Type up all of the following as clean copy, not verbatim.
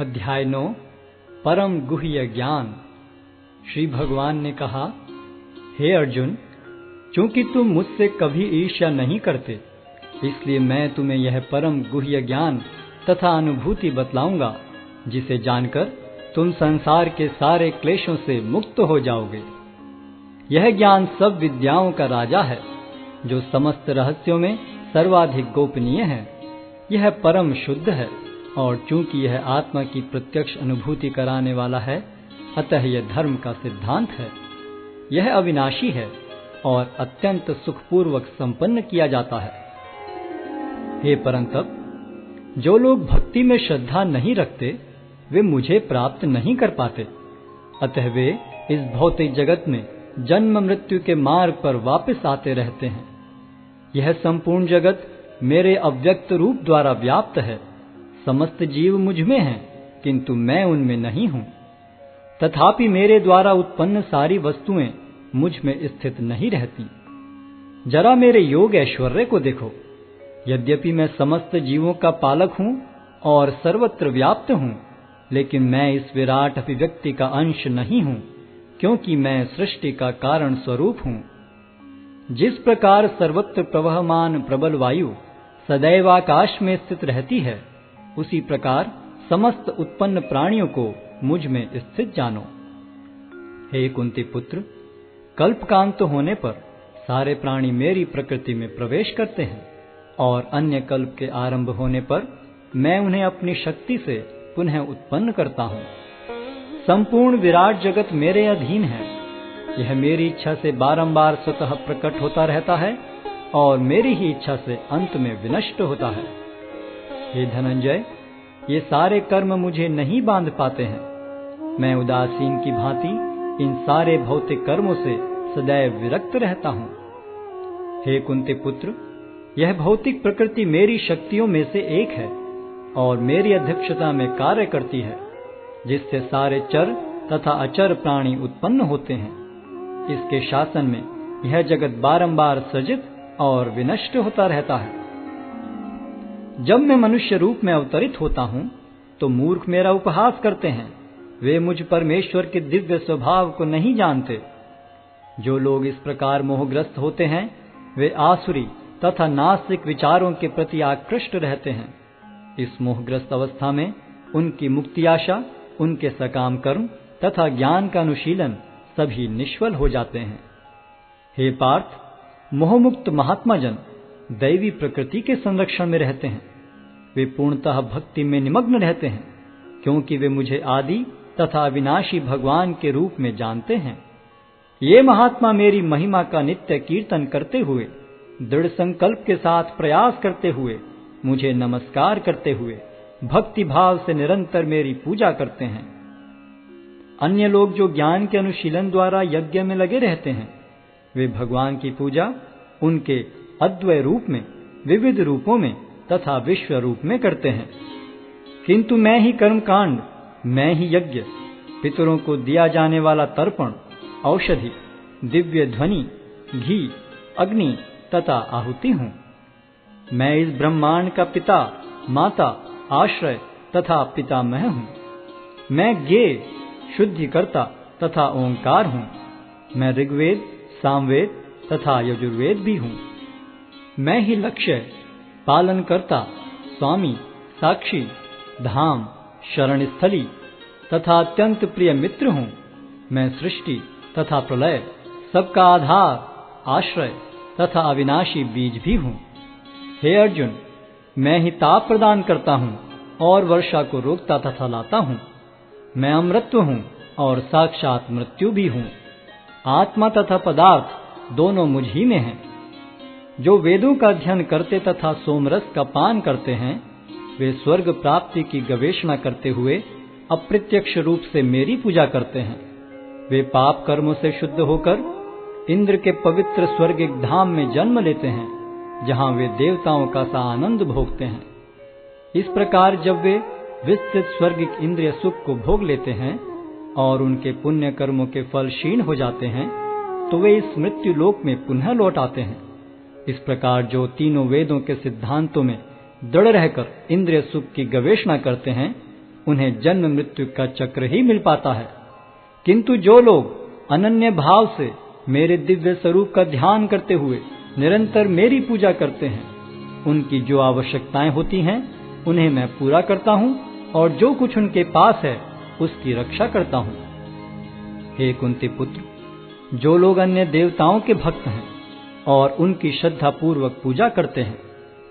अध्याय 9 परम गुह्य ज्ञान। श्री भगवान ने कहा, हे अर्जुन, चूंकि तुम मुझसे कभी ईर्ष्या नहीं करते, इसलिए मैं तुम्हें यह परम गुह्य ज्ञान तथा अनुभूति बतलाऊंगा, जिसे जानकर तुम संसार के सारे क्लेशों से मुक्त हो जाओगे। यह ज्ञान सब विद्याओं का राजा है, जो समस्त रहस्यों में सर्वाधिक गोपनीय है। यह परम शुद्ध है, और चूंकि यह आत्मा की प्रत्यक्ष अनुभूति कराने वाला है, अतः यह धर्म का सिद्धांत है। यह अविनाशी है और अत्यंत सुखपूर्वक संपन्न किया जाता है। हे परंतप, जो लोग भक्ति में श्रद्धा नहीं रखते, वे मुझे प्राप्त नहीं कर पाते। अतः वे इस भौतिक जगत में जन्म मृत्यु के मार्ग पर वापस आते रहते हैं। यह संपूर्ण जगत मेरे अव्यक्त रूप द्वारा व्याप्त है। समस्त जीव मुझ में हैं, किंतु मैं उनमें नहीं हूं। तथापि मेरे द्वारा उत्पन्न सारी वस्तुएं मुझ में स्थित नहीं रहती। जरा मेरे योग ऐश्वर्य को देखो। यद्यपि मैं समस्त जीवों का पालक हूं और सर्वत्र व्याप्त हूं, लेकिन मैं इस विराट अभिव्यक्ति का अंश नहीं हूं, क्योंकि मैं सृष्टि का कारण स्वरूप हूं। जिस प्रकार सर्वत्र प्रवहमान प्रबल वायु सदैव आकाश में स्थित रहती है, उसी प्रकार समस्त उत्पन्न प्राणियों को मुझ में स्थित जानो। हे कुंती पुत्र, कल्पकांत होने पर सारे प्राणी मेरी प्रकृति में प्रवेश करते हैं, और अन्य कल्प के आरंभ होने पर मैं उन्हें अपनी शक्ति से पुनः उत्पन्न करता हूँ। संपूर्ण विराट जगत मेरे अधीन है। यह मेरी इच्छा से बारंबार स्वतः प्रकट होता रहता है और मेरी ही इच्छा से अंत में विनष्ट होता है। हे धनंजय, ये सारे कर्म मुझे नहीं बांध पाते हैं। मैं उदासीन की भांति इन सारे भौतिक कर्मों से सदैव विरक्त रहता हूँ। हे कुंती पुत्र, यह भौतिक प्रकृति मेरी शक्तियों में से एक है और मेरी अध्यक्षता में कार्य करती है, जिससे सारे चर तथा अचर प्राणी उत्पन्न होते हैं। इसके शासन में यह जगत बारंबार सृजित और विनष्ट होता रहता है। जब मैं मनुष्य रूप में अवतरित होता हूं, तो मूर्ख मेरा उपहास करते हैं। वे मुझ परमेश्वर के दिव्य स्वभाव को नहीं जानते। जो लोग इस प्रकार मोहग्रस्त होते हैं, वे आसुरी तथा नास्तिक विचारों के प्रति आकृष्ट रहते हैं। इस मोहग्रस्त अवस्था में उनकी मुक्ति आशा, उनके सकाम कर्म तथा ज्ञान का अनुशीलन सभी निष्फल हो जाते हैं। हे पार्थ, मोहमुक्त महात्मा जन दैवी प्रकृति के संरक्षण में रहते हैं। वे पूर्णतः भक्ति में निमग्न रहते हैं, क्योंकि वे मुझे आदि तथा अविनाशी भगवान के रूप में जानते हैं। ये महात्मा मेरी महिमा का नित्य कीर्तन करते हुए, दृढ़ संकल्प के साथ प्रयास करते हुए, मुझे नमस्कार करते हुए भक्ति भाव से निरंतर मेरी पूजा करते हैं। अन्य लोग जो ज्ञान के अनुशीलन द्वारा यज्ञ में लगे रहते हैं, वे भगवान की पूजा उनके अद्वय रूप में, विविध रूपों में तथा विश्व रूप में करते हैं। किंतु मैं ही कर्मकांड, मैं ही यज्ञ, पितरों को दिया जाने वाला तर्पण, औषधि, दिव्य ध्वनि, घी, अग्नि तथा आहुति हूँ। मैं इस ब्रह्मांड का पिता, माता, आश्रय तथा पितामह हूँ। मैं ज्ञेय, शुद्धिकर्ता तथा ओंकार हूँ। मैं ऋग्वेद, सामवेद तथा यजुर्वेद भी हूँ। मैं ही लक्ष्य, पालनकर्ता, स्वामी, साक्षी, धाम, शरण स्थली तथा अत्यंत प्रिय मित्र हूँ। मैं सृष्टि तथा प्रलय, सबका आधार, आश्रय तथा अविनाशी बीज भी हूँ। हे अर्जुन, मैं ही ताप प्रदान करता हूँ और वर्षा को रोकता तथा लाता हूँ। मैं अमृत्व हूँ और साक्षात मृत्यु भी हूँ। आत्मा तथा पदार्थ दोनों मुझ ही में हैं। जो वेदों का अध्ययन करते तथा सोमरस का पान करते हैं, वे स्वर्ग प्राप्ति की गवेषणा करते हुए अप्रत्यक्ष रूप से मेरी पूजा करते हैं। वे पाप कर्मों से शुद्ध होकर इंद्र के पवित्र स्वर्गिक धाम में जन्म लेते हैं, जहां वे देवताओं का सा आनंद भोगते हैं। इस प्रकार जब वे विस्तृत स्वर्गिक इंद्रिय सुख को भोग लेते हैं और उनके पुण्य कर्मों के फल क्षीण हो जाते हैं, तो वे इस मृत्यु लोक में पुनः लौट आते हैं। इस प्रकार जो तीनों वेदों के सिद्धांतों में दृढ़ रहकर इंद्रिय सुख की गवेषणा करते हैं, उन्हें जन्म मृत्यु का चक्र ही मिल पाता है। किंतु जो लोग अनन्य भाव से मेरे दिव्य स्वरूप का ध्यान करते हुए निरंतर मेरी पूजा करते हैं, उनकी जो आवश्यकताएं होती हैं उन्हें मैं पूरा करता हूं और जो कुछ उनके पास है उसकी रक्षा करता हूं। हे कुंती पुत्र, जो लोग अन्य देवताओं के भक्त हैं और उनकी श्रद्धा पूर्वक पूजा करते हैं,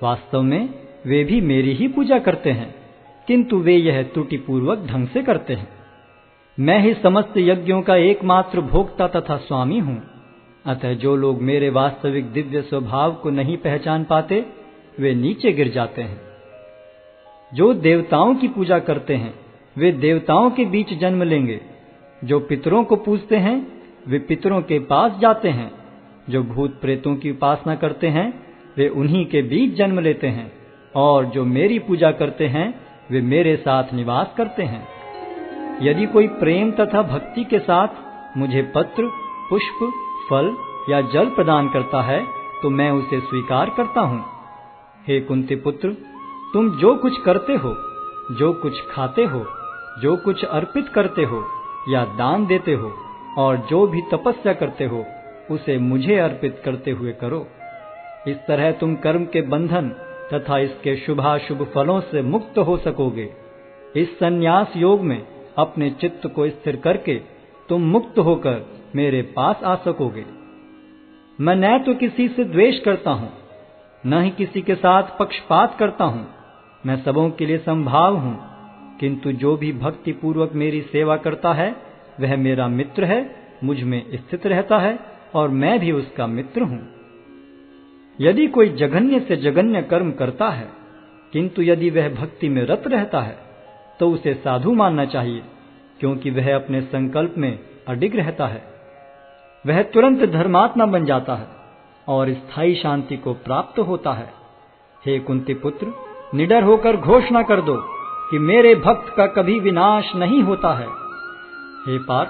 वास्तव में वे भी मेरी ही पूजा करते हैं, किंतु वे यह त्रुटिपूर्वक ढंग से करते हैं। मैं ही समस्त यज्ञों का एकमात्र भोक्ता तथा स्वामी हूं। अतः जो लोग मेरे वास्तविक दिव्य स्वभाव को नहीं पहचान पाते, वे नीचे गिर जाते हैं। जो देवताओं की पूजा करते हैं वे देवताओं के बीच जन्म लेंगे। जो पितरों को पूजते हैं वे पितरों के पास जाते हैं। जो भूत प्रेतों की उपासना करते हैं वे उन्हीं के बीच जन्म लेते हैं। और जो मेरी पूजा करते हैं वे मेरे साथ निवास करते हैं। यदि कोई प्रेम तथा भक्ति के साथ मुझे पत्र, पुष्प, फल या जल प्रदान करता है तो मैं उसे स्वीकार करता हूँ। हे कुंती पुत्र, तुम जो कुछ करते हो, जो कुछ खाते हो, जो कुछ अर्पित करते हो या दान देते हो और जो भी तपस्या करते हो, उसे मुझे अर्पित करते हुए करो। इस तरह तुम कर्म के बंधन तथा इसके शुभाशुभ फलों से मुक्त हो सकोगे। इस संन्यास योग में अपने चित्त को स्थिर करके तुम मुक्त होकर मेरे पास आ सकोगे। मैं न तो किसी से द्वेष करता हूँ, न ही किसी के साथ पक्षपात करता हूँ। मैं सबों के लिए समभाव हूँ, किंतु जो भी भक्ति पूर्वक मेरी सेवा करता है वह मेरा मित्र है, मुझ में स्थित रहता है और मैं भी उसका मित्र हूँ। यदि कोई जघन्य से जघन्य कर्म करता है, किंतु यदि वह भक्ति में रत रहता है तो उसे साधु मानना चाहिए, क्योंकि वह अपने संकल्प में अडिग रहता है। वह तुरंत धर्मात्मा बन जाता है और स्थायी शांति को प्राप्त होता है। हे कुंती पुत्र, निडर होकर घोषणा कर दो कि मेरे भक्त का कभी विनाश नहीं होता है। हे पार्थ,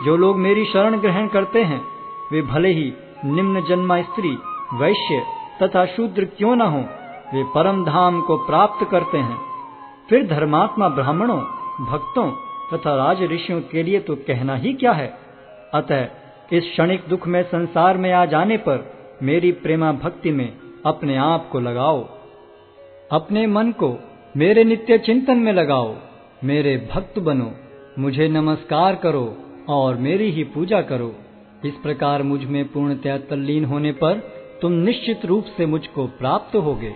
जो लोग मेरी शरण ग्रहण करते हैं वे भले ही निम्न जन्मा स्त्री, वैश्य तथा शूद्र क्यों न हो, वे परम धाम को प्राप्त करते हैं। फिर धर्मात्मा ब्राह्मणों, भक्तों तथा राज ऋषियों के लिए तो कहना ही क्या है। अतः इस क्षणिक दुख में संसार में आ जाने पर मेरी प्रेमा भक्ति में अपने आप को लगाओ। अपने मन को मेरे नित्य चिंतन में लगाओ। मेरे भक्त बनो, मुझे नमस्कार करो और मेरी ही पूजा करो। इस प्रकार मुझ में पूर्णतया तल्लीन होने पर तुम निश्चित रूप से मुझको प्राप्त होगे।